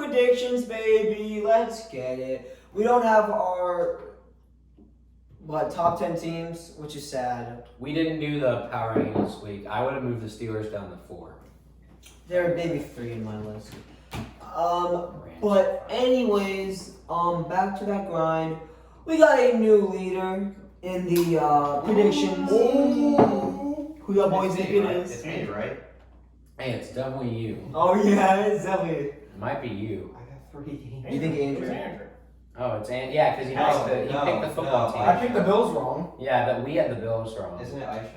predictions, baby. Let's get it. We don't have our top 10 teams, which is sad. We didn't do the power ranking this week. I would have moved the Steelers down to 4. There are maybe 3 in my list. But anyways, back to that grind. We got a new leader in the predictions. Who y'all boys think it is? It's me, right? Hey, it's definitely you. Oh yeah, it's definitely. It might be you. I got 3 games. You think Andrew? Who's Andrew? Oh, it's yeah, because he picked the football team. I picked the Bills wrong. Yeah, but we had the Bills wrong. Isn't it Aisha?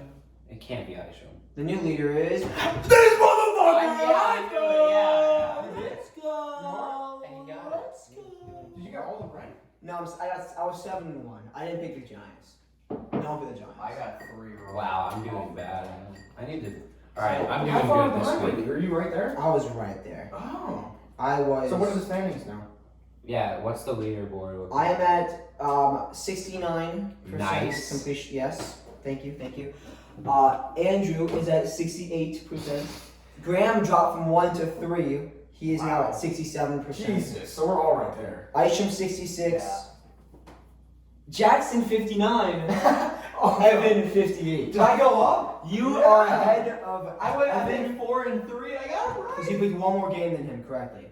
It can't be Aisha. The new leader is this motherfucker. Yeah, Let's go. yeah. Let's go. And he got it. Let's go. Did you get all of them right? No, I was 7-1. I didn't pick the Giants. Don't pick the Giants. I got 3 wrong. Wow, I'm doing bad. I need to. All right, I'm How far doing good behind this were week. you? Are you right there? I was right there. Oh. I was. So what are the standings now? Yeah, what's the leaderboard? Look I like? am at 69% Nice. completion. Yes, thank you. Andrew is at 68%. Graham dropped from 1 to 3. He is now at 67%. Jesus. So we're all right there. Isham 66. Yeah. Jackson 59. Oh, Evan 58. Did I go up? You Yeah. are ahead of. I went Evan 4 and 3. I got it right. because you picked one more game than him correctly.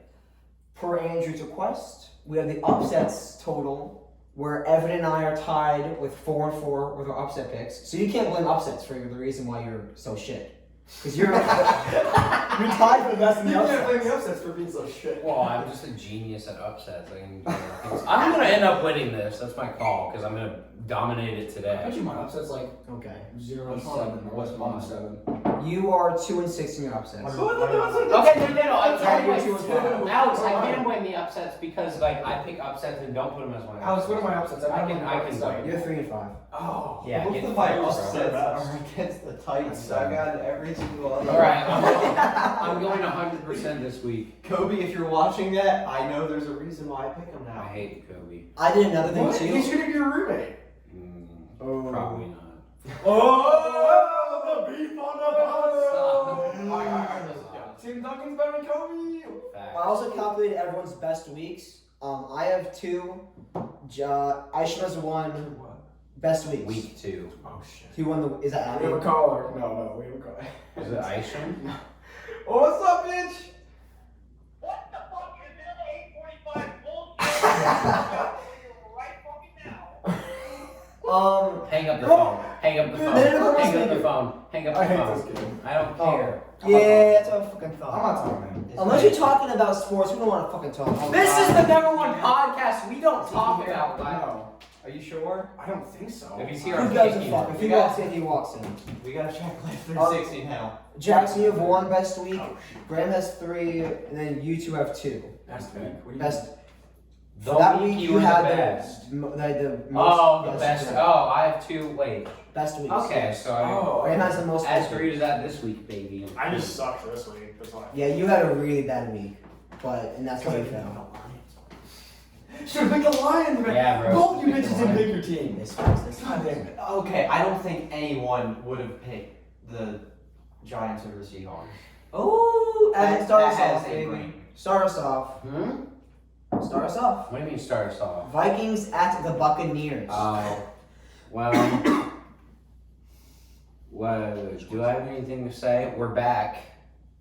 Per Andrew's request, we have the upsets total, where Evan and I are tied with 4 and 4 with our upset picks. So you can't blame upsets for the reason why you're so shit. Because you're tied for the best in You the can't blame upsets. the upsets for being so shit. Well, I'm just a genius at upsets. I'm gonna end up winning this. That's my call because I'm gonna dominate it I today. bet you my upset's like Okay. 0 and What's 7. what's mine? 7. You are 2 and 6 in your upsets. Who Okay, no. I Sorry, can't you're win. 2 and 5. Alex, I can't win the upsets because I pick upsets and don't put them as my Alex, what are my upsets? I can win. You're 3 and 5. Oh. Yeah, Both get of my fucked, bro. upsets are against the Titans. So I got every single other. All right, I'm going 100% this week. Kobe, if you're watching that, I know there's a reason why I pick him I now. hate Kobe. I did another thing What? too. He's gonna be your roommate. Oh. Probably not. Oh, the beef on the Stop. Alright, let's go. Tim Duncan's better than Kobe. Facts. I also calculated everyone's best weeks. I have 2. Isham has 1. Best weeks. Week 2. Oh shit. He won the. Is that We have a Abby? caller. No, we have a caller. Is it Isham? Oh, what's up, bitch? What the fuck is this 8:45 bullshit? right fucking now. Hang up the phone. Hang up the phone. Hang up the phone. Hang up I the hate this phone. game. I don't care. Yeah, that's what I fucking I'm thought. not talking, man. Unless you're talking about sports, we don't want to fucking talk. This is the number one podcast. We don't talk about that. No, Are you sure? I don't think so. If he's here, Who I'm gives a taking fuck? him. If he walks in, he walks in. We gotta check like 360 now. Jackson, you have 1 best week. Oh, Graham has 3, and then you 2 have 2. Best week. What do you Best. The For that week week, you you were had the best. the most. Oh, the yes, best. correct. Oh, I have 2. Wait. Best weeks. Okay, so Oh, Graham has the most. as best great weeks. as that this week, baby. I just sucked this week. That's why. Yeah, you had a really bad week, and that's why you fell. Should have picked the Lions, man. Yeah, bro. Both you bitches didn't pick your team. This God damn it. Okay, I don't think anyone would have picked the Giants over the Seahawks. Oh, Evan, start us That has off, a baby. brain. Start us off. Start us off. What do you mean start us off? Vikings at the Buccaneers. Well, do I have anything to say? We're back.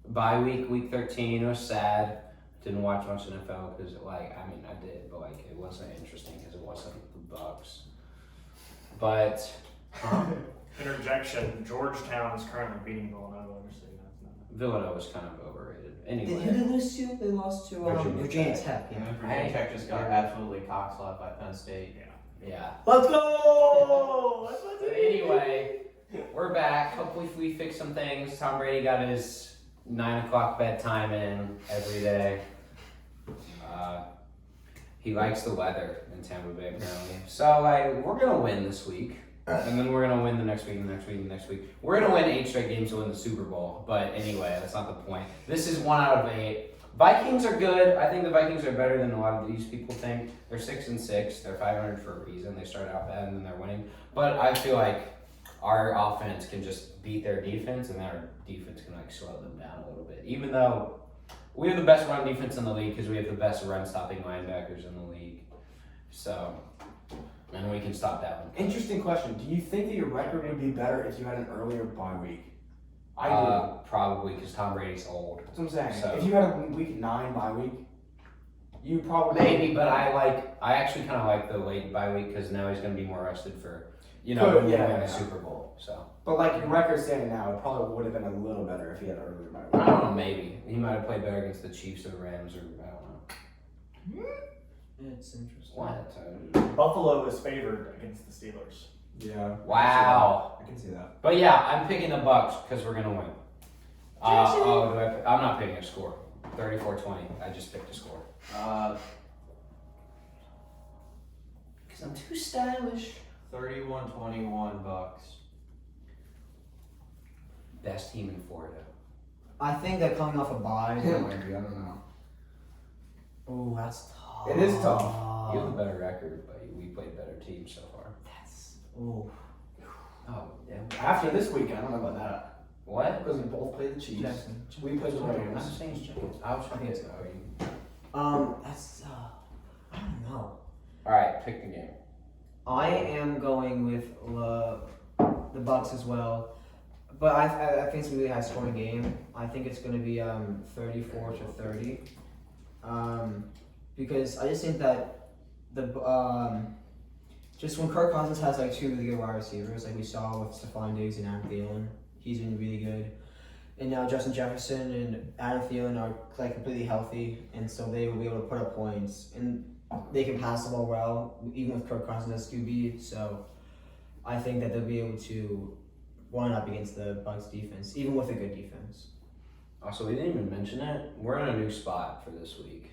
Bye week, week 13. It was sad. Didn't watch much NFL because, I did, but it wasn't interesting because it wasn't the Bucks. But Interjection: Georgetown is currently beating Villanova. So that's not. Villanova's kind of overrated. Who did Anyway, they lose to? They lost to Virginia Virginia Tech. Yeah. Virginia Tech just got absolutely cockslapped by Penn State. yeah. Let's go! Let's go! But anyway, we're back. Hopefully, we fix some things. Tom Brady got his 9 o'clock bedtime in every day. He likes the weather in Tampa Bay, apparently. So, we're going to win this week. And then we're going to win the next week, and the next week, and the next week. We're going to win 8 straight games to win the Super Bowl. But anyway, that's not the point. This is 1 out of 8. Vikings are good. I think the Vikings are better than a lot of these people think. They're 6-6. They're 500 for a reason. They started out bad, and then they're winning. But I feel like our offense can just beat their defense, and their defense can slow them down a little bit. Even though We have the best run defense in the league because we have the best run stopping linebackers in the league. So, and we can stop that one. Interesting question. Do you think that your record would be better if you had an earlier bye week? I do. Probably because Tom Brady's old. That's what I'm saying. So- If you had a week 9 bye week, you probably Maybe, but I actually kind of like the late bye week because now he's going to be more rested for, Good, winning yeah, a yeah. Super Bowl. So But like your record standing now, it probably would have been a little better if he had an earlier bye I week. don't know, maybe he might have played better against the Chiefs or the Rams or I don't know. It's interesting. What? Buffalo is favored against the Steelers. Yeah. Wow. I can see that. But yeah, I'm picking the Bucks because we're gonna win. I'm not picking a score. 34-20. I just picked a score. Because I'm too stylish. 31-21 Bucks. Best team in Florida. I think that coming off a bye. Yeah, maybe, I don't know. Oh, that's tough. It is tough. You have a better record, but we played better teams so far. That's oh. Oh, yeah. After this week, I don't know about that. What? Because we both played the Chiefs. Jackson. We played the I'm Ravens. saying chicken. I was trying to get That's I don't know. Alright, pick the game. I am going with the Bucks as well, but I think it's gonna be a high scoring game. I think it's gonna be 34-30. Because I just think that just when Kirk Cousins has like two really good wide receivers, like we saw with Stephon Diggs and Adam Thielen, he's been really good. And now Justin Jefferson and Adam Thielen are like completely healthy, and so they will be able to put up points, and they can pass the ball well, even with Kirk Cousins as QB. So I think that they'll be able to line up against the Bucks defense, even with a good defense. Also, we didn't even mention it. We're in a new spot for this week.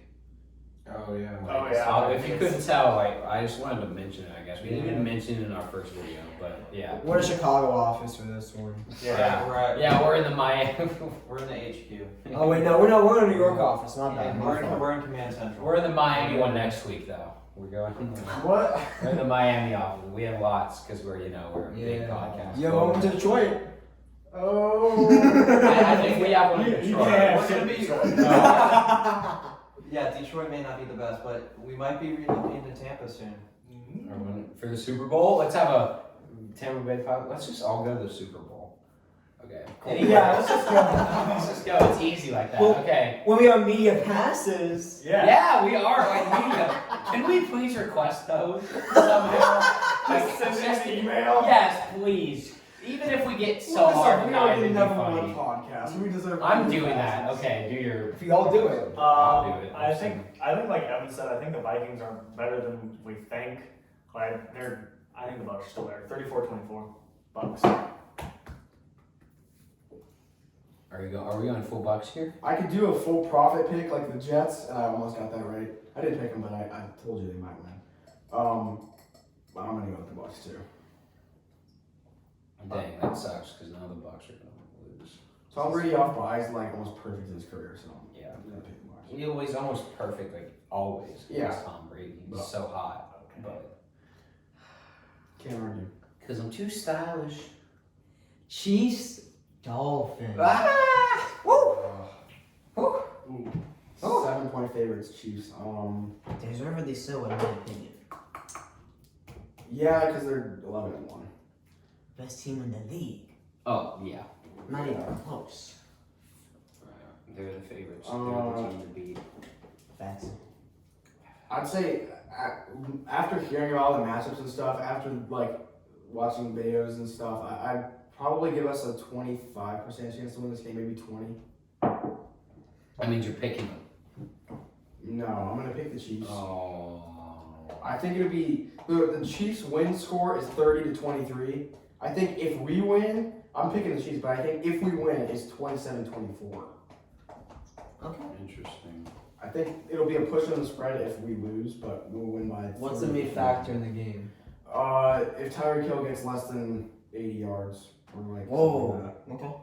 Oh, yeah. Oh, yeah. If you couldn't tell, I just wanted to mention it, I guess. We didn't even mention it in our first video, but yeah. We're in Chicago office for this one. Yeah. We're at, Yeah, we're in the Miami. we're in the HQ. Oh wait, no, we're in the New York office. Not bad. We're in Command Central. We're in the Miami one next week, though. We're going. What? We're in the Miami office. We have lots because we're a big podcast. Yo, welcome to Detroit. Oh. I think we have one in Detroit. We're gonna be. Yeah, Detroit may not be the best, but we might be relocating to Tampa soon. For the Super Bowl, let's have a Tampa Bay pod. Let's just all go to the Super Bowl. Okay. Anyway, Yeah, let's just go. let's just go. It's easy like that. Well- Okay. When we are media passes. Yeah, we are like media. Can we please request those somehow? Just send us an email. Yes, please. Even if we get so hard, We to are find, the it'd be number funny. one podcast. We deserve. I'm doing that. Okay, do your. If we all do it. I'll do it. I think like Evan said, I think the Vikings are better than we think. Like I think the Bucks are still there. 34-24 Bucks. Are we going full Bucks here? I could do a full profit pick like the Jets, and I almost got that right. I didn't pick them, but I told you they might win. But I'm gonna go with the Bucks too. Dang, that sucks because now the Bucks are gonna lose. Tom Brady off buys like almost perfect in his career, so Yeah. I'm gonna pick the Bucks. He always almost perfect, like always. Yeah. against Tom Brady. He's so hot, but Can't argue. because I'm too stylish. Chiefs, Dolphins. Woo! Woo! Ooh. Oh. 7-point favorites, Chiefs. Deservedly so, in my opinion. Yeah, because they're 11-1. Best team in the league. Oh yeah, Not even close. they're the favorites. They're the team to beat. Facts. I'd say after hearing about all the matchups and stuff, after like watching videos and stuff, I'd probably give us a 25% chance to win this game, maybe 20. That means you're picking them. No, I'm gonna pick the Chiefs. Oh. I think it'll be the Chiefs' win score is 30-23. I think if we win, I'm picking the Chiefs, but I think if we win, it's 27-24. Okay. Interesting. I think it'll be a push on the spread if we lose, but we'll win by. What's the 30. main factor in the game? If Tyreek Hill gets less than 80 yards, or like. Whoa. something like that. Okay.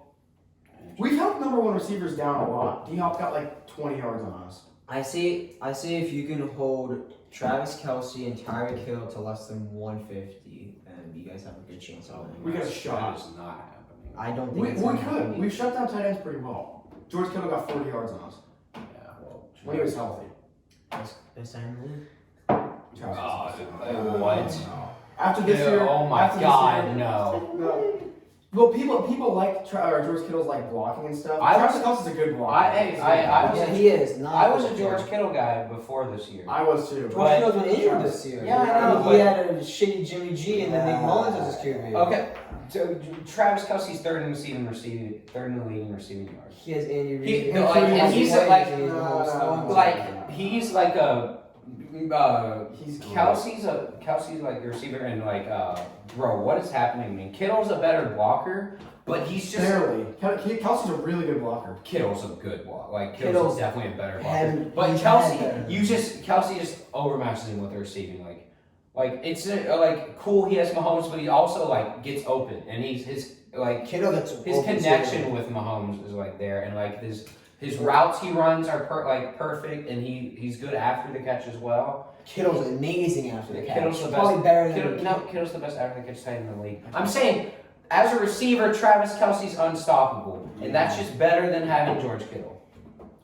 We've helped number one receivers down a lot. D-Hop got like 20 yards on us. I see if you can hold Travis Kelce and Tyreek Hill to less than 150, then you guys have a good chance of winning. We got a shot. That is not happening. I don't think We it's gonna could. happen. We've shut down tight ends pretty well. George Kittle got 40 yards on us. Yeah. when he was healthy. Best time in the league. What? After this Dude, year. oh my after this God, year- no. No. Well, people like George Kittle's like blocking and stuff. I Travis was- Kelce's a good blocker. I was Yeah, a- he is. Not I was a George Kittle guy before this year. I was too. George But- Kittle's been injured this year. Yeah, I know, He but- had a shitty Jimmy G, and then Nick Mullins was his QB. Okay, so Travis Kelce's third in the league in receiving yards. He has Andy Reid. He- and no, like, Andy he's White, like- and he's the whole stuff. Like he's like a He's Kelsey's like a receiver and like bro, what is happening? I mean, Kittle's a better blocker, but he's just barely. Kelsey's a really good blocker. Kittle's a good blocker. Like Kittle's Kittle's definitely a better blocker. But he's Kelsey, had better. Kelsey just overmatches him with the receiving. Like it's like cool. He has Mahomes, but he also like gets open, and his Kittle gets his open connection too. with Mahomes is like there, and like his routes he runs are perfect, and he's good after the catch as well. Kittle's amazing after the catch. Kittle's the Probably best. better than Kittle's the best after the catch tight end in the league. I'm saying, as a receiver, Travis Kelce's unstoppable, and that's just better than having George Kittle.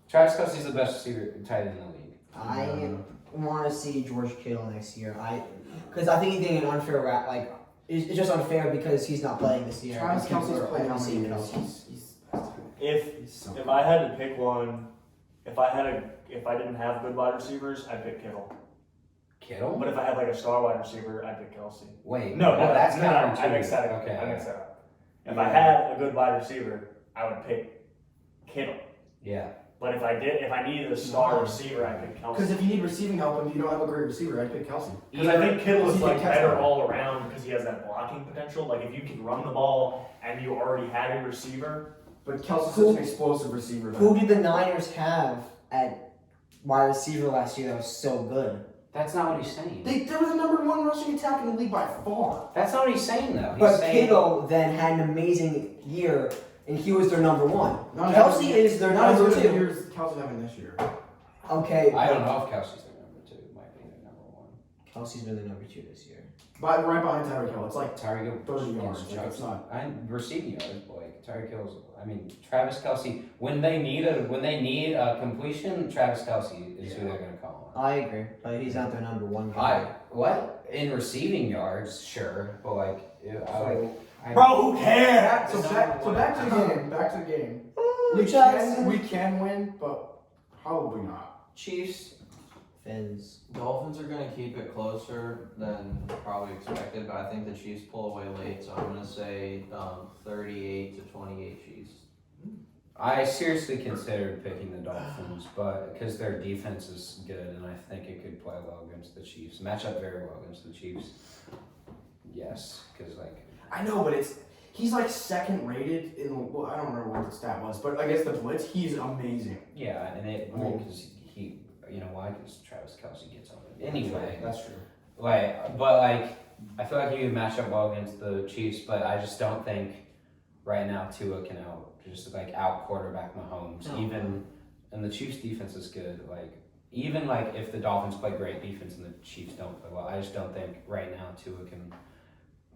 Travis Kelce's the best receiver tight end in the league. I want to see George Kittle next year. Because I think he's getting an unfair rap. Like it's just unfair because he's not playing this year. Travis People Kelce's are playing how only many seeing years? Kelce. He's If I had to pick one, if I didn't have good wide receivers, I'd pick Kittle. Kittle? But if I had like a star wide receiver, I'd pick Kelsey. Wait, No, that's I counterintuitive. mixed that up. Okay. I mixed that up. If I had a good wide receiver, I would pick Kittle. Yeah. But if I needed a star receiver, I'd pick because Kelsey. if you need receiving help and you don't have a great receiver, I'd pick Kelsey. Because I think Kittle is He like can catch better the all around because he has that blocking potential. Like if you can run the ball and you already had a receiver, But Kelsey's such an explosive receiver. Who did the Niners have at wide receiver last year that was so good? That's not what he's saying. They were the number one rushing attack in the league by far. That's not what he's saying though. He's But saying, Kittle then had an amazing year, and he was their number one. Not Kelsey as- is their Not as number good as the two. years Kelsey's having this year. Okay, I don't know if Kelsey's their number two. Might be their number one. Kelsey's been the number two this year. But right behind Tyreek Hill, it's like Tyreek Hill 30 yards. Like, it's not. Receiving yards, like Tyreek Hill's. I mean, Travis Kelce. When they need a completion, Travis Kelce is who they're gonna call on. I agree, but he's not their number one guy. What in receiving yards? Sure, but like bro, who cares? So back to the game. Back to the game. We can win, but probably not. Chiefs, Fins. Dolphins are gonna keep it closer than probably expected, but I think the Chiefs pull away late, so I'm gonna say 38-28 Chiefs. I seriously considered picking the Dolphins, but because their defense is good, and I think it could play well against the Chiefs, match up very well against the Chiefs. Yes, because I know, but he's like second rated in. Well, I don't remember what the stat was, but against the blitz, he's amazing. yeah, and because he, you know why? Because Travis Kelce gets on it anyway. That's true. I feel like he would match up well against the Chiefs, but I just don't think right now Tua can out quarterback Mahomes. No. Even and the Chiefs defense is good. Even if the Dolphins play great defense and the Chiefs don't play well, I just don't think right now Tua can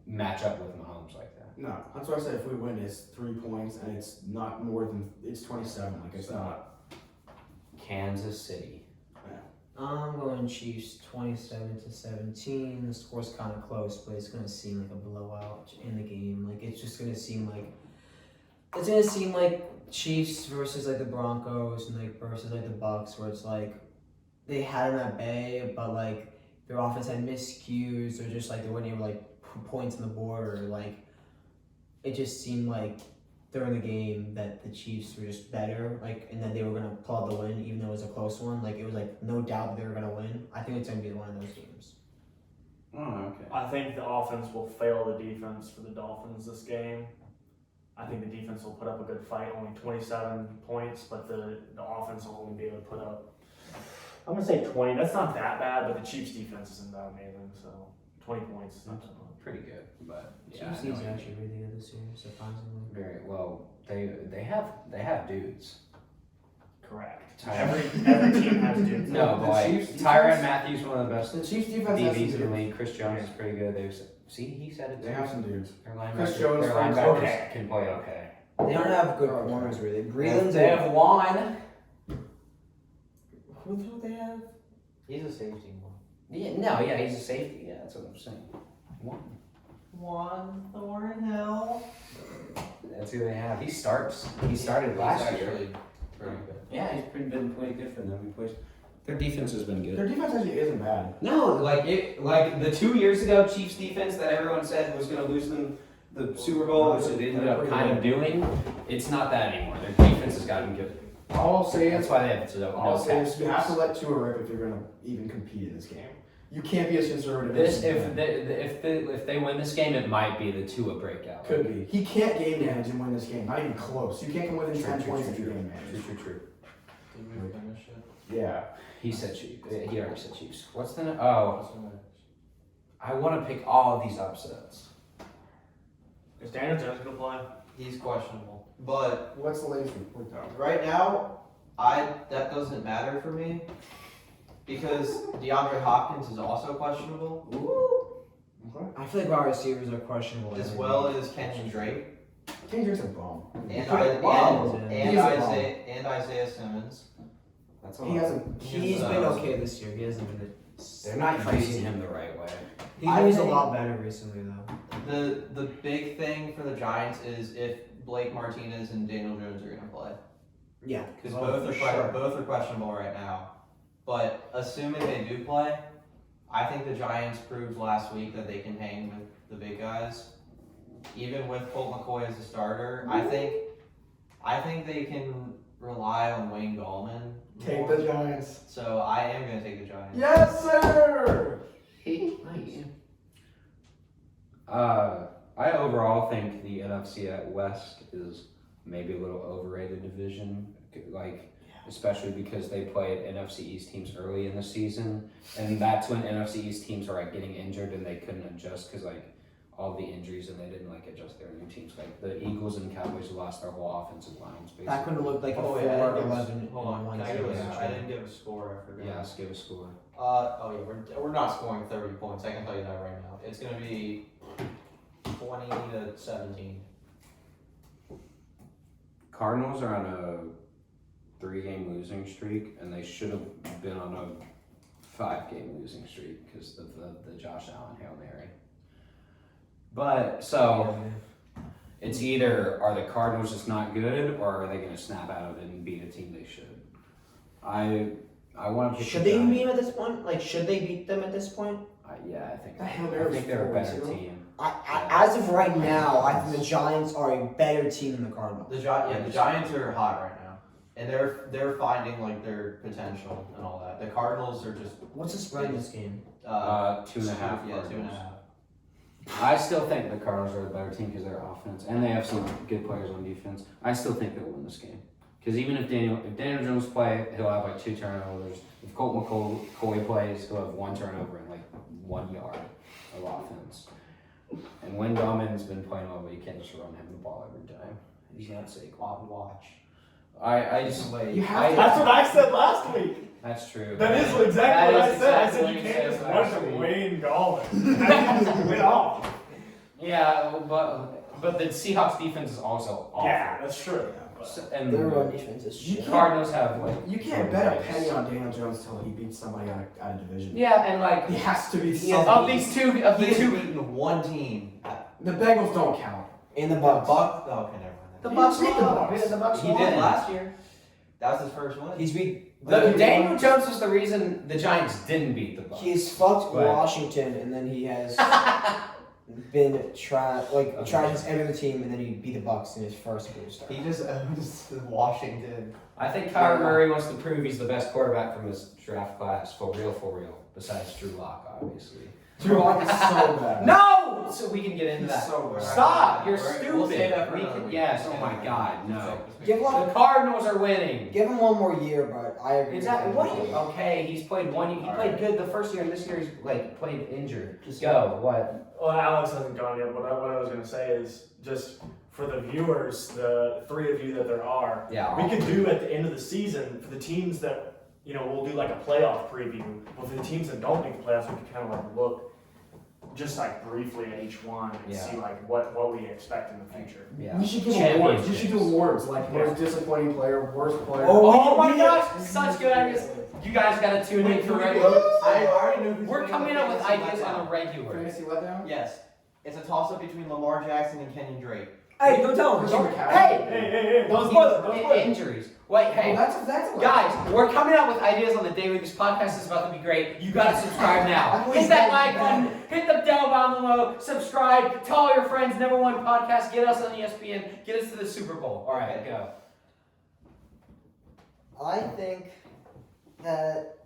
match up with Mahomes like that. No, that's why I said if we win, it's 3 points, and it's not more than 27. Like it's not. Kansas City. I'm going Chiefs 27-17. The score's kind of close, but it's gonna seem like a blowout in the game. Like it's just gonna seem like Chiefs versus like the Broncos and like versus like the Bucks, where it's like they had them at bay, but like their offense had miscues, or just like they weren't able to like put points on the board, or like it just seemed like during the game that the Chiefs were just better, and then they were gonna pull out the win, even though it was a close one. Like it was like no doubt that they were gonna win. I think it's gonna be one of those games. Oh, okay. I think the offense will fail the defense for the Dolphins this game. I think the defense will put up a good fight, only 27 points, but the offense will only be able to put up, I'm going to say 20. That's not that bad, but the Chiefs' defense isn't that amazing, so 20 points. Pretty good, but yeah. Chiefs is actually really good this year, surprisingly. Very well. They have dudes. Correct. Tyler- Every team has dudes. No, The but Chiefs' Tyrann defense- Matthews, one of the best The Chiefs defense has some DBs in the dudes. league. Chris Jones is pretty good. He said it. They too. have some dudes. Their linebackers, Chris Jones, their Frank linebackers okay. can play okay. They don't have good corners really. Breeland's They have one. Who do they have? He's a safety one. Yeah, he's a safety. Yeah, that's what I'm saying. One Thornhill. That's who they have. He started last year. Actually pretty good. Yeah, he's been pretty good for them. He plays. Their defense has been good. Their defense actually isn't bad. No, like the 2 years ago Chiefs defense that everyone said was going to lose them the Super Bowl, which it ended up kind of doing. It's not that anymore. Their defense has gotten good. All I'll say That's is, why they have no you have to let Tua rip if you're gonna even compete in this game. You can't be as conservative. This as if they win this game, it might be the Tua breakout. could be. He can't game manage and win this game. Not even close. You can't come within 10 points if you game manage. True. Did we finish it? Yeah. He said Chiefs. He already said Chiefs. What's the oh? I want to pick all of these upsets. Is Daniel Jones gonna play? He's questionable. But What's the latest report though? right now, that doesn't matter for me because DeAndre Hopkins is also questionable, I feel like our receivers are questionable. as well as Kenyon Drake King Drake's a bum. and He's a Isaiah Simmons. That's He hasn't. He's been okay this year. He hasn't been. They're not using him the right way. He's I used a think- lot better recently though. The big thing for the Giants is if Blake Martinez and Daniel Jones are going to play. Yeah. Because Oh, both for are sure. both are questionable right now. But assuming they do play, I think the Giants proved last week that they can hang with the big guys. Even with Colt McCoy as a starter, I think they can rely on Wayne Gallman. Take more. the Giants. So I am going to take the Giants. Yes, sir. I overall think the NFC at West is maybe a little overrated division, like especially because they played NFC East teams early in the season, and that's when NFC East teams are like getting injured and they couldn't adjust because like all the injuries and they didn't like adjust their new teams. Like the Eagles and Cowboys lost their whole offensive lines basically. Back when it looked like a Oh, wait, I didn't 4-11. Hold on, one can I give season. I didn't give a score, I forgot. Yeah, let's give a score. We're not scoring 30 points, I can tell you that right now. It's going to be 20 to 17. Cardinals are on a 3-game losing streak, and they should have been on a 5-game losing streak because of the Josh Allen Hail Mary. But so it's either are the Cardinals just not good, or are they going to snap out of it and beat a team they should? I want to pick. Should the they even Giants. beat them at this point? Like, should they beat them at this point? Yeah, I think. The Hail I Mary was think they're a 4 better weeks ago. team. As of right now, I think the Giants are a better team than the Cardinals. The Giants are hot right now. And they're finding like their potential and all that. The Cardinals are just What's the spread in this game? 2.5. Yeah, Cardinals. 2.5. I still think the Cardinals are the better team because they're offense, and they have some good players on defense. I still think they'll win this game because even if Daniel Jones play, he'll have like 2 turnovers. If Colt McCoy plays, he'll have 1 turnover and like 1 yard of offense. And when Gallman's been playing well, but you can't just run him the ball every time. He's not Saquon. Watch. I just Wait. You have That's what I said last week. That's true. That is exactly what I said. I said what you he can't said just last run to week. Wayne Gallman. How do you just win off? Yeah, but the Seahawks defense is also awful. Yeah, that's true. So- and Their run defense is You shit. Cardinals have like You can't bet a penny on Daniel Jones till he beats somebody out of division. yeah, and like He has to beat He has- somebody. of He the has two beaten one team. The Bengals don't count. In the The Bucks. Bucks. Oh, okay, never mind. the He Bucks beat the won. Bucks. The Bucks He won. did last year. That was his first win. He's beat. Daniel Jones was the reason the Giants didn't beat the Bucks. He's fucked Right. Washington, and then he has been trashed every other team, and then he beat the Bucks in his first boost. He just owns Washington. I think Kyler Murray wants to prove he's the best quarterback from his draft class, for real. Besides Drew Lock, obviously. Drew Lock is so bad. No! So we can get into He's that. so bad. Stop! You're We'll stupid. save that for We another can- week. yes. Oh my God, no. Give The Lock, Cardinals are winning. give him one more year, but I agree. Exactly. with What? you. Okay, he's played 1 year. He All played right. good the first year, and this year he's like played injured. Just Go. What? Well, Alex hasn't gone yet, but what I was going to say is just for the viewers, the 3 of you that there are, Yeah. we could do at the end of the season for the teams that, we'll do like a playoff preview. But for the teams that don't make the playoffs, we can kind of like look just like briefly at each one and Yeah. see like what we expect in the future. Yeah. We should give awards. We should do Championships. awards like worst disappointing player, worst player. Oh my gosh, such good ideas. You guys gotta tune in for regular. I already know who's We're winning coming the up with fantasy ideas letdown. on a regular. Fantasy letdown? Yes. It's a toss-up between Lamar Jackson and Kenyon Drake. Hey, don't tell him. Christian Don't- McCaffrey. Hey, Hey, don't spoil it. Don't spoil it. Injuries. Wait, hey. Well, that's a Guys, we're coming out with ideas on the daily. This podcast is about to be great. You gotta subscribe now. Hit that like button, hit the bell down below, subscribe, tell all your friends, number one podcast, get us on ESPN, get us to the Super Bowl. Alright, go. I think that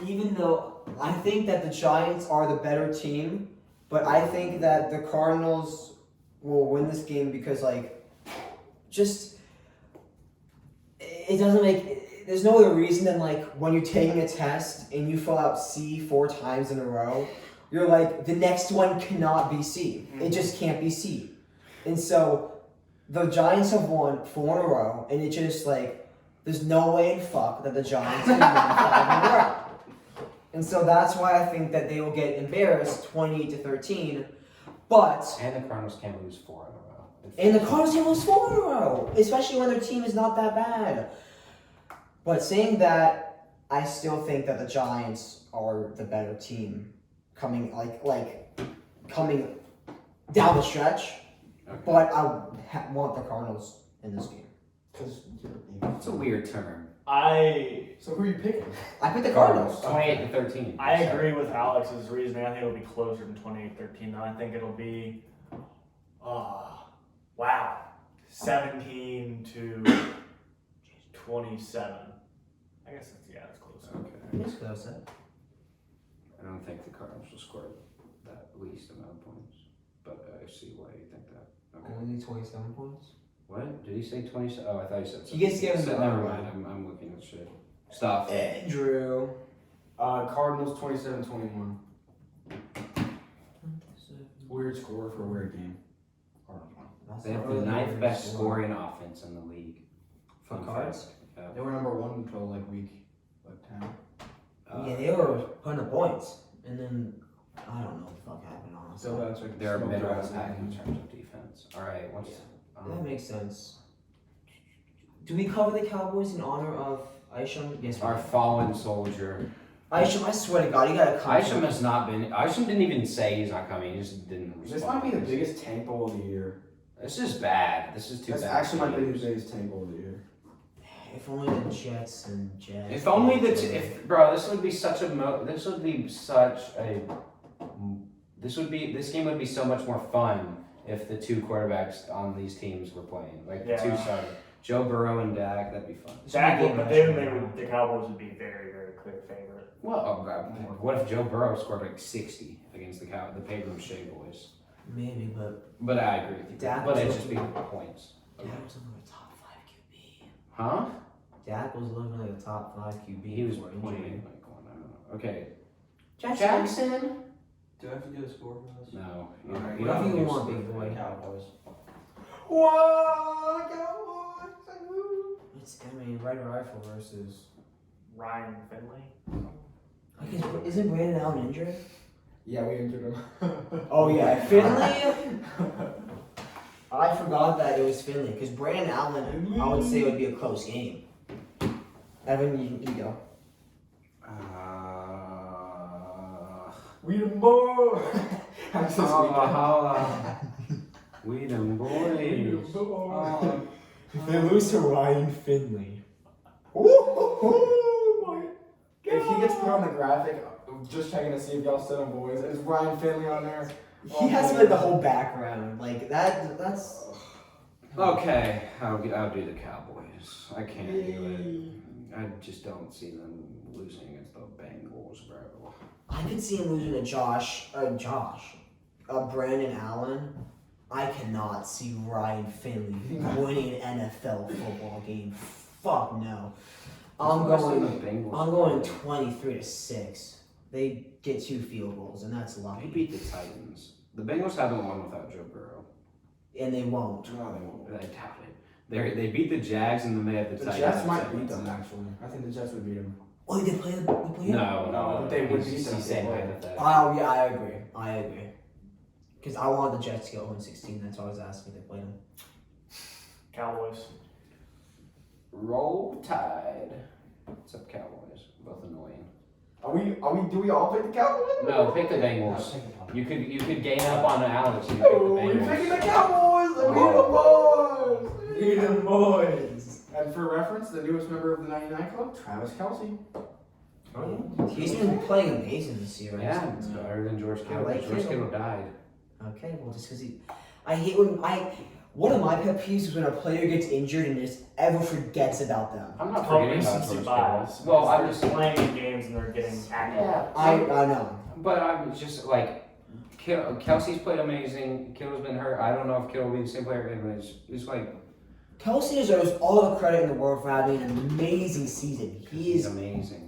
even though I think that the Giants are the better team, but I think that the Cardinals will win this game because just it doesn't make there's no other reason than when you're taking a test and you fill out C 4 times in a row, you're like the next one cannot be C. It just can't be C. And so the Giants have won 4 in a row, and it just there's no way in fuck that the Giants can win 5 in a row. And so that's why I think that they will get embarrassed 28-13. But And the Cardinals can't lose 4 in a row. and the Cardinals can lose 4 in a row, especially when their team is not that bad. But saying that, I still think that the Giants are the better team coming coming down the stretch. Okay. But I want the Cardinals in this game. It's a weird term. So who are you picking? I picked the Cardinals. 28-13. I agree with Alex's reasoning. I think it'll be closer than 28-13. I think it'll be, 17-27. I guess that's close. Okay. It's close, huh? I don't think the Cardinals will score that least amount of points, but I see why you think that. Okay. Only 27 points. What? Did he say 27? Oh, I thought he said He gets given So the never other mind. I'm looking at shit. Stop. Andrew. Cardinals 27-21. Weird score for a weird game. Cardinals won. They have the 9th best scoring offense in the league. For Fun Cards? fact. Yeah. They were number 1 until week 10. Yeah, they were putting up points, and then I don't know what the fuck happened, honestly. So that's They're smoked middle their of ass the pack in again. terms of defense. All right. What's That makes sense. Do we cover the Cowboys in honor of Isham? Yes, we our do. fallen soldier? Isham, I swear to God, you gotta come. Isham has not been. Isham didn't even say he's not coming. He just didn't respond. This might be the biggest tank bowl of the year. This is bad. This is too This bad. actually for might be the teams. biggest tank bowl of the year. If only the Jets and Jags. If only if bro, this would be such a this game would be so much more fun if the 2 quarterbacks on these teams were playing, the 2 Yeah. starters, Joe Burrow and Dak. That'd be fun. Dak, game but last they year. would, the Cowboys would be very, very clear favorite. Well, what if Joe Burrow scored 60 against the Payroom Shea boys? Maybe, but But I agree with you. Dak But was it'd just be looking- points. Dak was looking like a top 5 QB. Huh? Dak was looking like a top 5 QB. He was before playing injury. like one. I don't know. Okay. Jackson. Do I have to do a score for this? No. All right. You What don't do you do want, score. big boy? Cowboys. Whoa, Cowboys! It's Red Rifle versus. Ryan Finley. Isn't Brandon Allen injured? Yeah, we injured him. Oh yeah, Finley. I forgot that it was Finley because Brandon Allen. I would say would be a close game. Evan, you go. We the boy. I'm just Holla. We them boys. If they lose to Ryan Finley. If he gets put on the graphic, I'm just checking to see if y'all said him, boys. Is Ryan Finley on there? He has the whole background that's. Okay, I'll do the Cowboys. I can't do it. I just don't see them losing against the Bengals, bro. I could see him losing to Brandon Allen. I cannot see Ryan Finley winning an NFL football game. Fuck no. I'm going 23-6. They get 2 field goals, and that's They lucky. beat the Titans. The Bengals haven't won without Joe Burrow. And they won't. No, they won't. I doubt it. They beat the Jags and then they have the The Titans. Jets in might second. beat them, actually. I think the Jets would beat them. Oh, they play. No, No, they would he's beat them. saying hypothetical. Oh yeah, I agree. Because I want the Jets to go 0-16. That's why I was asking if they played them. Cowboys. Roll Tide. What's up, Cowboys? Both annoying. Do we all pick the Cowboys? No, pick the Bengals. You could gain up on Alex. You pick the Oh, you're Bengals. picking the Cowboys! We the boys! And for reference, the newest member of the 99 Club, Travis Kelce. He's been playing amazing this year. Yeah, it's better than George Kittle. like George Kittle. Kittle died. Okay, well, just because I hate when one of my pet peeves is when a player gets injured and just ever forgets about them. I'm not It's called forgetting about recency George bias. Kittle. Well, I'm They're just playing in games and they're getting active. yeah. I know. But I'm just like, Kelsey's played amazing. Kittle's been hurt. I don't know if Kittle will be the same player again. It's like Kelce deserves all the credit in the world for having an amazing season. He he's is. amazing.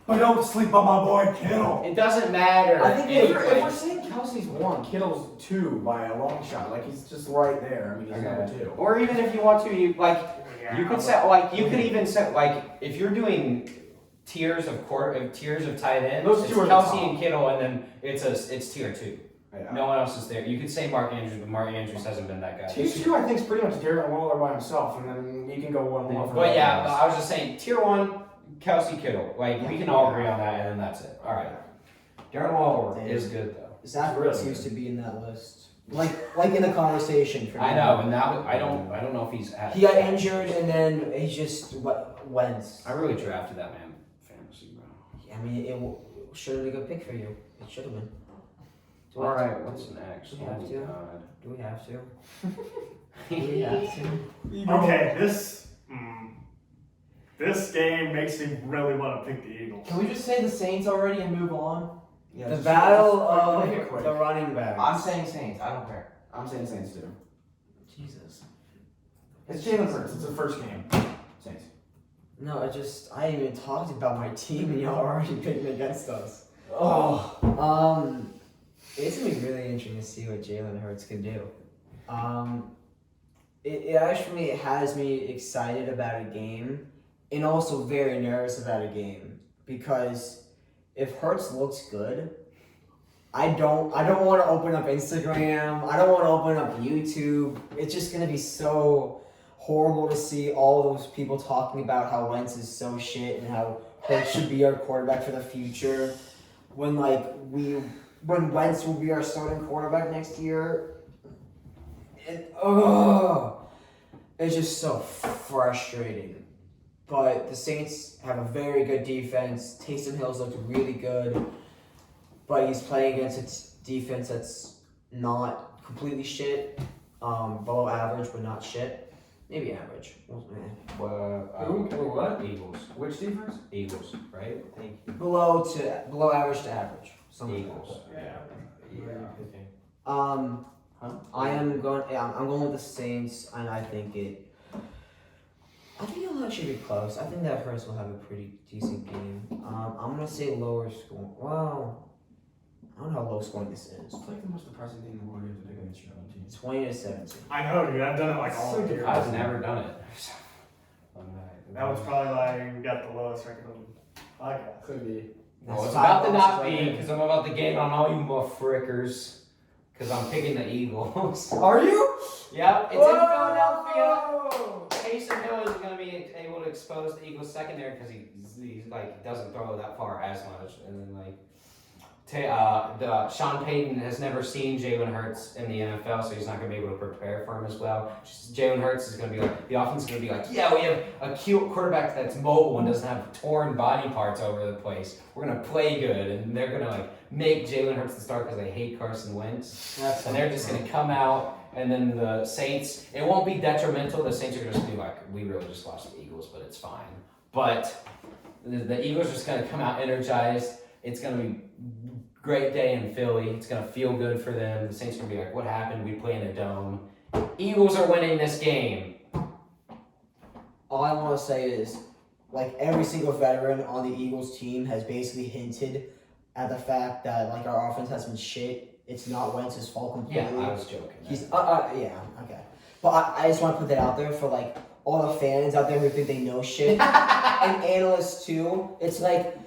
But don't sleep on my boy Kittle. It doesn't matter. I think If Anyway. we're saying Kelsey's 1, Kittle's 2 by a long shot, like he's just right there. I mean, he's number 2. Or even if you want to, you like Yeah, you could set like you could even set like if you're doing tiers of tight ends, Those it's two are the Kelsey top. and Kittle, and then it's tier 2. Yeah. No one else is there. You could say Mark Andrews, but Mark Andrews hasn't been that guy. Tier 2, I think, is pretty much Darren Waller by himself, and then you can go one more. But yeah, I was just saying tier 1, Kelsey Kittle. Like we can all agree on that, and then that's it. All right. Darren Waller is good though. Zach really Ertz used to be in that list, like in the conversation. For I me. know, and now I don't know if he's at. He got injured and then he just went. I really drafted that man fantasy, bro. I mean, it should have been a good pick for you. It should have been. Do we All have to- right, what's next? Do we have Oh, to? God. Do we have to? Do we have to? Okay, this game makes me really want to pick the Eagles. Can we just say the Saints already and move on? Yeah, The just- battle make it of quick. the running backs. I'm saying Saints. I don't care. I'm saying Saints too. Jesus. It's Jalen Hurts. It's the first game. Saints. No, I ain't even talked about my team and y'all are already picking against us. Oh. It's gonna be really interesting to see what Jalen Hurts can do. It actually has me excited about a game and also very nervous about a game because if Hurts looks good, I don't want to open up Instagram. I don't want to open up YouTube. It's just gonna be so horrible to see all those people talking about how Wentz is so shit and how Hurts should be our quarterback for the future. When Wentz will be our starting quarterback next year. It's just so frustrating. But the Saints have a very good defense. Taysom Hill's looked really good, but he's playing against a defense that's not completely shit. Below average, but not shit. Maybe average. What? Eagles. Which defense? Eagles, right? Below average to average. Something like Eagles. that. I'm going with the Saints, and I think it'll actually be close. I think that Hurts will have a pretty decent game. I'm gonna say lower score. Well, I don't know how low scoring this is. It's like the most depressing thing in the world. You have to pick against your own team. 20-17. I know, dude. I've done it like all year. I've never done it. That was probably why we got the lowest record on the podcast. Could be. Well, it's That's about to 5 not losses right be there. because I'm about to gain on all you motherfuckers. Because I'm picking the Eagles. Are you? Yep, it's in Philadelphia. Taysom Hill is going to be able to expose the Eagles secondary because he like doesn't throw that far as much, and then like Sean Payton has never seen Jalen Hurts in the NFL, so he's not going to be able to prepare for him as well. Jalen Hurts is going to be like, the offense is going to be like, yeah, we have a cute quarterback that's mobile and doesn't have torn body parts over the place. We're going to play good, and they're going to like make Jalen Hurts the start because they hate Carson Wentz, and they're just going to come out. And then the Saints, it won't be detrimental. The Saints are going to just be like, we really just lost the Eagles, but it's fine. But the Eagles are just going to come out energized. It's going to be great day in Philly. It's going to feel good for them. The Saints are going to be like, what happened? We play in a dome. Eagles are winning this game. All I want to say is, like, every single veteran on the Eagles team has basically hinted at the fact that, like, our offense has been shit. It's not Wentz's fault completely. Yeah, I was joking. He's yeah, okay. But I just want to put that out there for like all the fans out there who think they know shit and analysts too. It's like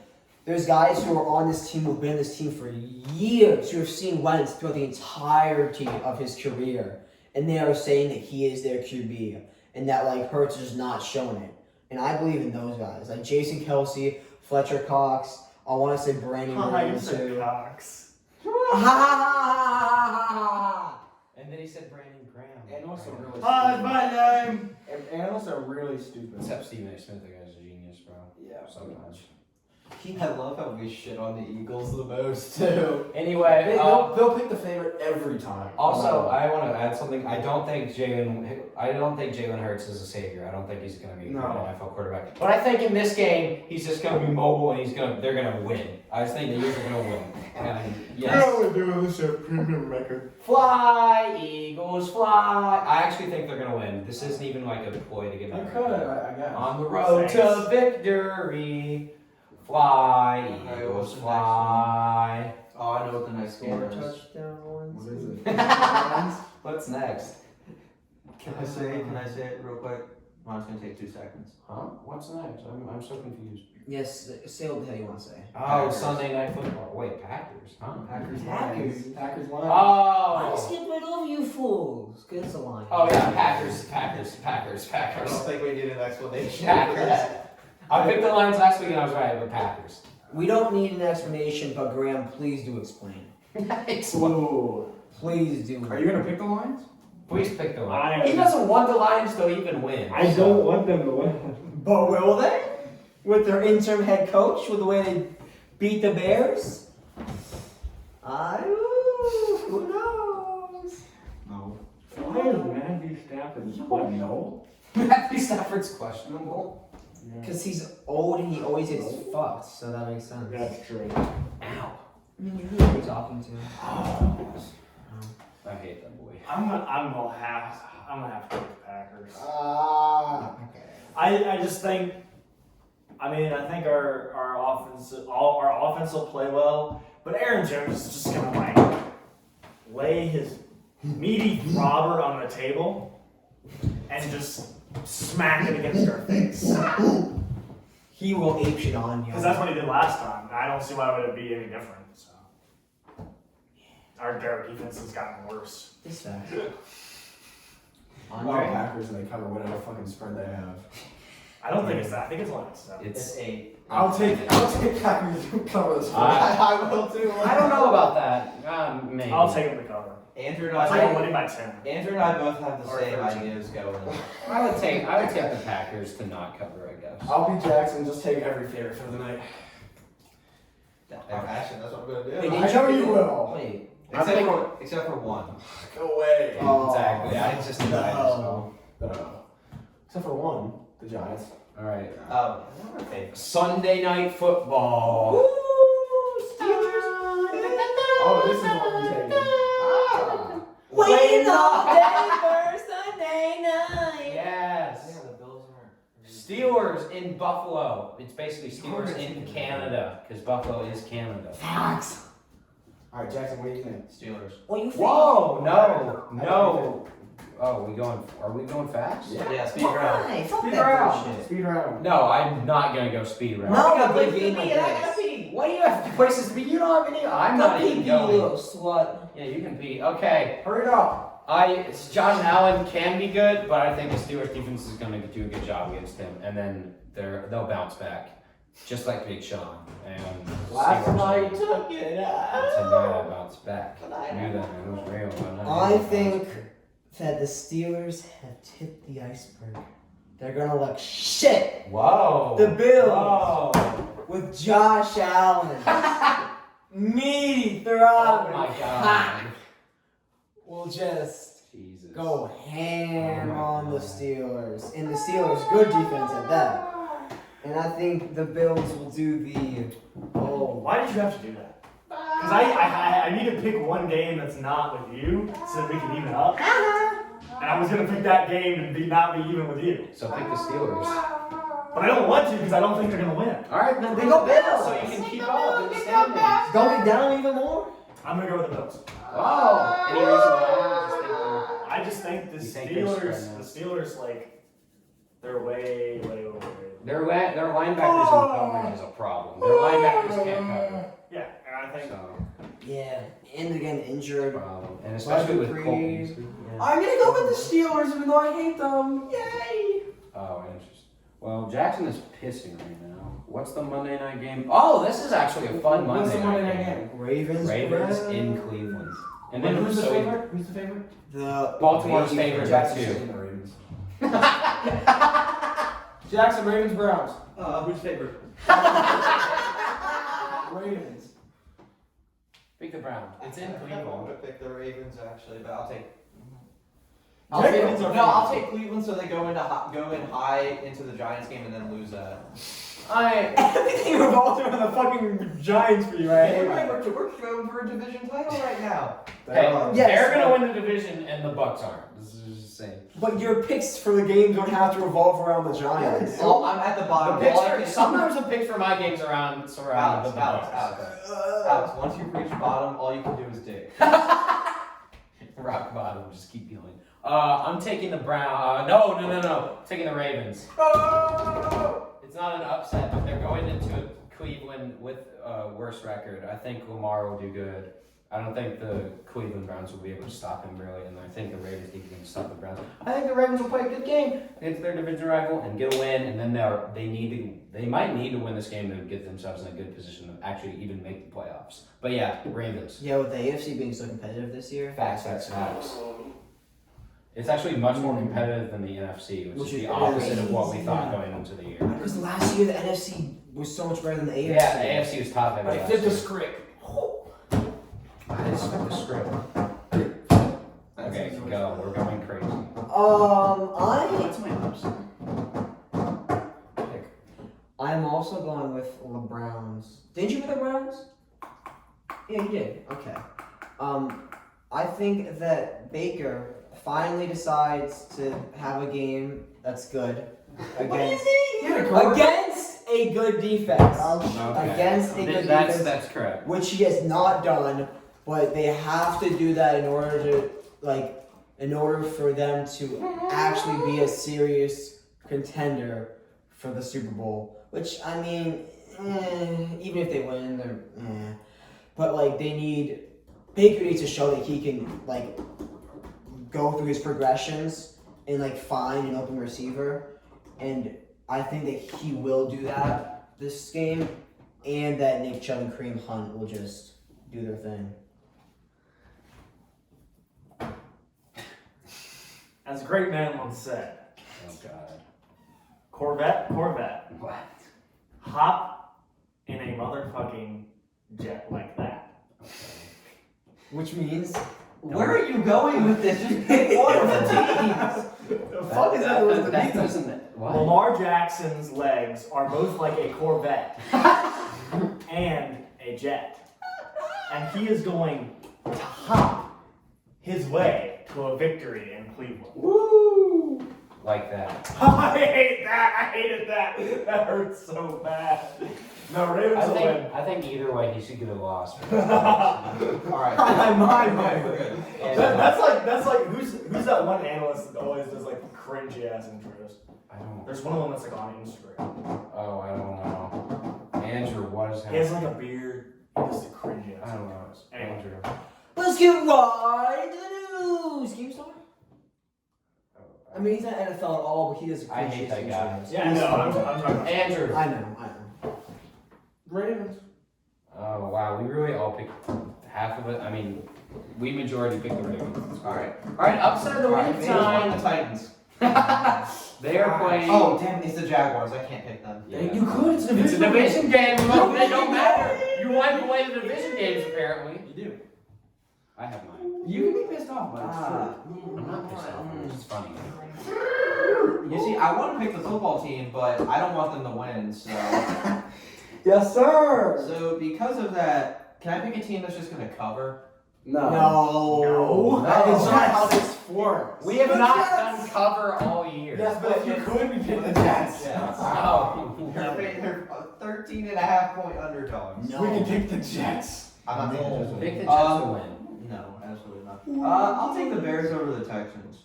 There's guys who are on this team who've been in this team for years who have seen Wentz throughout the entirety of his career, and they are saying that he is their QB, and that like Hurts is not showing it. And I believe in those guys, like Jason Kelsey, Fletcher Cox. I want to say Brandon Graham you said too. Cox. And then he said Brandon Graham. And also really Hi, stupid. my name. And also really stupid. Except Stephen A. Smith, the guy's a genius, bro. Yeah, Sometimes. I love how we shit on the Eagles the most too. Anyway, They'll pick the favorite every time. also, I want to add something. I don't think Jalen Hurts is a savior. I don't think he's going to be a good No. NFL quarterback. But I think in this game, he's just going to be mobile and they're going to win. I just think the Eagles are going to win. And yes. we're doing this at premium record. Fly, Eagles, fly. I actually think they're going to win. This isn't even like a ploy to get I that. could, I guess. On the road to Thanks. victory. Fly, Okay, Eagles, what's the next fly. Oh, I know what the next game Score is. touchdown What ones. is it? What's next? Can I say it real quick? Mine's gonna take 2 seconds. Huh? What's next? I'm so confused. Yes, say what the hell you want to say. Oh, Packers. Sunday Night Football. Wait, Packers, huh? Packers Packers. Lions. Packers Lions. I Oh. skipped right over you fools. Cause it's a line. Oh yeah, Packers. I don't think we need an explanation. Packers. I picked the Lions last week and I was right, but Packers. We don't need an explanation, but Graham, please do explain. Ooh. Please do. Are you gonna pick the Lions? Please pick the Lions. I- He doesn't want the Lions to even win. I don't want them to win. But will they? With their interim head coach, with the way they beat the Bears? Who knows? No. Why is Matthew Stafford no? Matthew Stafford's questionable. Because he's old and he always gets fucked, so that makes sense. That's true. Ow. I mean, who are you talking to? I hate that boy. I'm gonna have to take the Packers. Okay. I just think, I think our offense will play well, but Aaron Jones is just gonna like lay his meaty throbber on the table and just smack it against our face. He will ape shit on you. Because that's what he did last time. And I don't see why would it be any different. So our defense has gotten worse. This fact. I'm going Packers and they cover whatever fucking spread they have. I don't think it's that. I think it's like 7. It's 8. I'll take Packers to cover the spread. I will too. I don't know about that. Maybe. I'll take him to cover. Andrew and I'll take him I. winning by 10. Andrew and I both have the Or same 13. ideas going. I would take the Packers to not cover, I guess. I'll be Jackson, just take every favorite for the night. Actually, that's what I'm gonna do. Wait, I know you will. Wait. Except for one. Go away. Exactly. I just did that as well. Except for one, the Giants. All right. Oh, okay. Sunday Night Football. Oh, this is what we're taking. Waiting all day for Sunday night. Yes. the Bills aren't. Steelers in Buffalo. It's basically Steelers in Canada because Buffalo is Canada. Facts. All right, Jackson, what do you think? Steelers. What you think? Whoa! No. Oh, are we going fast? Yeah, speed round. Why? Fuck Speed that round. bullshit. Speed round. No, I'm not gonna go speed round. No, I got but big game game like I gotta this. pee. Why do you have places to be? You don't have any. I'm Go not even pee, you going. little slut. Yeah, you can pee. Okay. Hurry it up. Josh Allen can be good, but I think the Steelers defense is going to do a good job against him, and then they'll bounce back, just like Big Sean. And Last Steelers- night. Took it out. tonight I bounce back. I knew that it was real. but not I real. think that the Steelers have tipped the iceberg. They're gonna look shit Whoa. The Bills. Whoa. with Josh Allen. Meaty Oh throbbing. my God. Will just Jesus. go ham Oh my on the God. Steelers. And the Steelers, good defense at that. And I think the Bills will do the Why did you have to do that? Because I need to pick one game that's not with you so that we can even up. And I was going to pick that game and not be even with you. So pick the Steelers. But I don't want to because I don't think they're going to win. All right, then They pick go the Bills Bills. so you can keep up in the standings. Going down even more? I'm going to go with the Bills. Oh, any reason why? I just think the You think they're Steelers, spreading the Steelers, like, They're way overrated. Their linebackers in coverage is a problem. Their linebackers can't cover. Yeah, and I think So, Yeah, and again injured. problem. And especially with Bradley Cole Creed. Beasley. I'm gonna go with the Steelers, even though I hate them. Yay! Oh, interesting. Well, Jackson is pissing right now. What's the Monday night game? Oh, this is actually a fun What's Monday the Monday night game? Ravens. Ravens Browns. in Cleveland. And Wait, then who's the so- favorite? Who's the favorite? The Baltimore's Ravens. favorite Jackson's too. taking the Ravens. Jackson, Ravens, Browns. Who's favorite? Ravens. Pick the Browns. It's in I want Cleveland. to pick the Ravens actually, but I'll take. Ravens are I'll take Cleveland so they go in high into the Giants game and then lose that. Everything revolves around the fucking Giants for you, Hey, right? we're going for a division title right now. Hey, Yes. they're gonna win the division and the Bucks aren't. This is just saying. But your picks for the game don't have to revolve around the Giants. Well, I'm at the The bottom. picks All I for, can- sometimes the picks for my games surround the Alex, Bucks. Alex, once you reach bottom, all you can do is dig. Rock bottom, just keep going. I'm taking the Brown. No. I'm taking the Ravens. It's not an upset, but they're going into Cleveland with a worse record. I think Lamar will do good. I don't think the Cleveland Browns will be able to stop him really, and I think the Ravens can stop the Browns. I think the Ravens will play a good game against their division rival and get a win, and then they might need to win this game to get themselves in a good position to actually even make the playoffs. But yeah, Ravens. Yeah, with the AFC being so competitive this year. Facts. It's actually much more competitive than the NFC, which is the opposite of what we thought going into the year. Because last year the NFC was so much better than the AFC. Yeah, the AFC was top heavy. I last flipped the year. script. I just flipped the script. Okay, go. We're going crazy. What's my upset? I'm also going with the Browns. Didn't you pick the Browns? Yeah, you did. Okay. I think that Baker finally decides to have a game that's good against a good defense. Okay. Against a good That's defense, that's correct. which he has not done, but they have to do that in order for them to actually be a serious contender for the Super Bowl. Which I mean, even if they win, they're but Baker needs to show that he can go through his progressions and find an open receiver, and I think that he will do that this game, and that Nick Chubb and Kareem Hunt will just do their thing. as a great man once said, Oh God. Corvette, What? hop in a motherfucking jet like that. Which means Where are you going with this? Just pick one of the teams. The fuck is that supposed to That mean? doesn't. What? Lamar Jackson's legs are both like a Corvette and a jet. And he is going to hop his way to a victory in Cleveland. Woo! Like that. I hate that. I hated that. That hurts so bad. No, Ravens will win. I think either way he should get a loss. Alright. We're good. That's like who's that one analyst that always does cringy ass intros? I don't. There's one of them that's on Instagram. Oh, I don't know. Andrew, what is He has happening? a beard. He does the cringy ass I don't know. intros. Anyway. Andrew. let's get right to the news. Game star? I mean, he's not NFL at all, but he does. I hate that guy. Yeah, no, I'm talking about. Andrew. I know. Ravens. Oh wow, we really all picked half of it. I mean, we majority picked the Ravens. Alright. Alright, upset of the Alright, week Ravens playing time. the Titans. They are playing. Oh, damn, it's the Jaguars. I can't pick them. Yeah. You could. It's a It's a division game. Look, they don't matter. You wipe away the division games apparently. You do. I have mine. You can be pissed off, but I'm not pissed off. It's just funny. You see, I want to pick the football team, but I don't want them to win, so. Yes, sir. So, because of that, can I pick a team that's just going to cover? No. No. That is No. not how this works. We have The not Jets. done cover all year. Yes, but if you could, we pick the Jets. Oh. They're 13.5-point underdogs. No. We can pick the Jets. I'm not taking this one. Pick the Jets to win. No, absolutely not. I'll take the Bears over the Texans.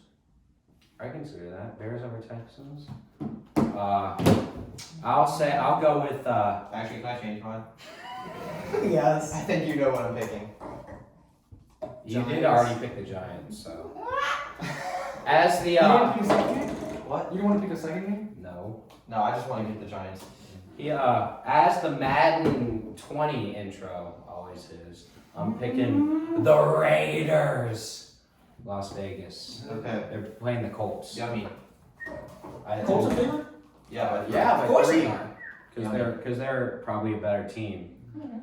I consider that. Bears over Texans. I'll go with Actually, can I change mine? Yes. I think you know what I'm picking. you did Giants. already pick the Giants, so as the You want to pick a second game? What? You don't want to pick a second game? no. No, I just want to get the Giants. As the Madden 20 intro always is, I'm picking the Raiders. Las Vegas. Okay. They're playing the Colts. Yummy. Colts are favorite? Yeah, but Yeah, Of course but they are. because they're probably a better team.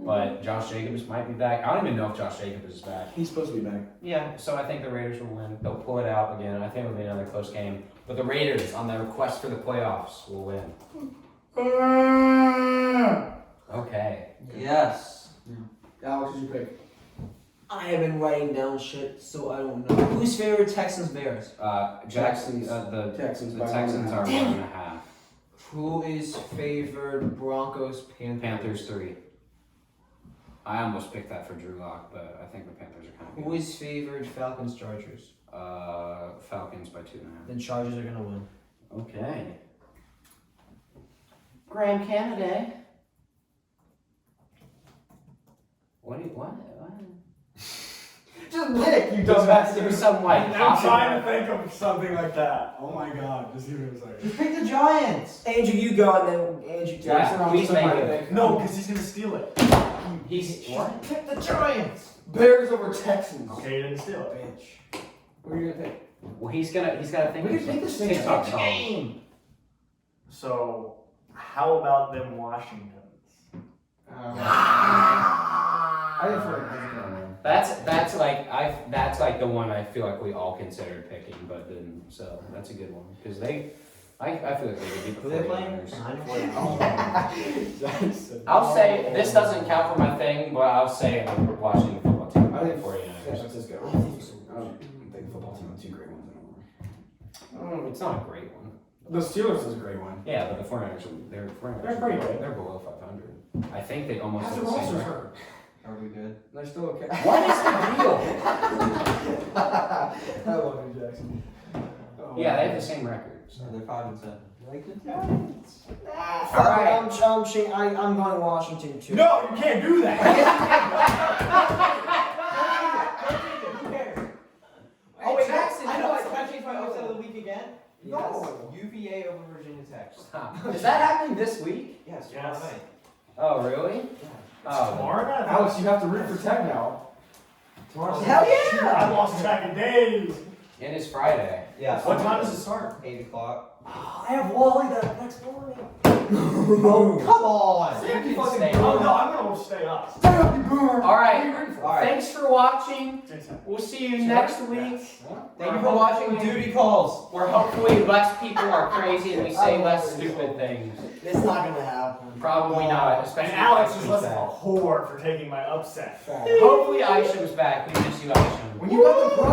But Josh Jacobs might be back. I don't even know if Josh Jacobs is back. He's supposed to be back. Yeah, so I think the Raiders will win. They'll pull it out again. I think it'll be another close game. But the Raiders, on their quest for the playoffs, will win. Okay. Yes. Alex, who'd you pick? I have been writing down shit, so I don't know. Who's favorite Texans Bears? Jackson. Texans. The Texans. the by Texans are 1.5. 1.5. Who is favored Broncos Panthers? Panthers 3. I almost picked that for Drew Lock, but I think the Panthers are kind of Who good. is favored Falcons Chargers? Falcons by 2.5. Then Chargers are gonna win. Okay. Graham Canada. What? Just pick, you There's some like I'm trying to think of something like that. Oh my god, just give me a second. Just pick the Giants. Andrew, you go, and then Andrew. Yeah, please also make might it. pick. No, because he's gonna steal it. He's what? Pick the Giants. Bears over Texans. Okay, he didn't steal it. Bitch. What are you gonna pick? Well, he's gotta think We of can pick this some thing. TikTok Pick song. So, how about them Washingtons? I didn't feel like That's like the one I feel like we all considered picking, but then so that's a good one because I feel like they could beat the Who they playing? 49ers. I'll say this doesn't count for my thing, but I'll say the Washington football team. I think 49ers. San Francisco. I don't think the football team has 2 great ones anymore. It's not a great one. The Steelers is a great one. Yeah, but the 49ers, they're pretty good. They're below 500. I think they almost How's have the the same roster's record. hurt? Are we good? They're still okay. What is the deal? I love you, Jackson. Oh, Yeah, they have the same record. So they're 5-7. Like the Giants. All right. I'm going Washington too. No, you can't do that. Oh wait, Jackson, I know. no. Can I change my upset of the week again? No. UVA over Virginia Tech. Stop. Is that happening this week? Yes. Yes. Tomorrow night. Oh, really? Oh, Tomorrow night? Alex, you have to root for Tech now. Tomorrow's Hell Shoot, yeah! I lost track of days. it is Friday. Yeah. What time does it start? 8 o'clock. I have Wally that next morning. Oh, come on. You can stay Oh on. no, I'm gonna stay up. Stay up, you boomer! All right. What are you rooting for? All right. Thanks for watching. Jason. We'll see you next week. Thank you for watching Duty Calls. Where hopefully less people are crazy and we say less stupid things. It's not gonna happen. Probably not, especially And Alex if is less of Aisha's a back. whore for taking my upset. Hopefully Aisha was back. We miss you, Aisha. When you got the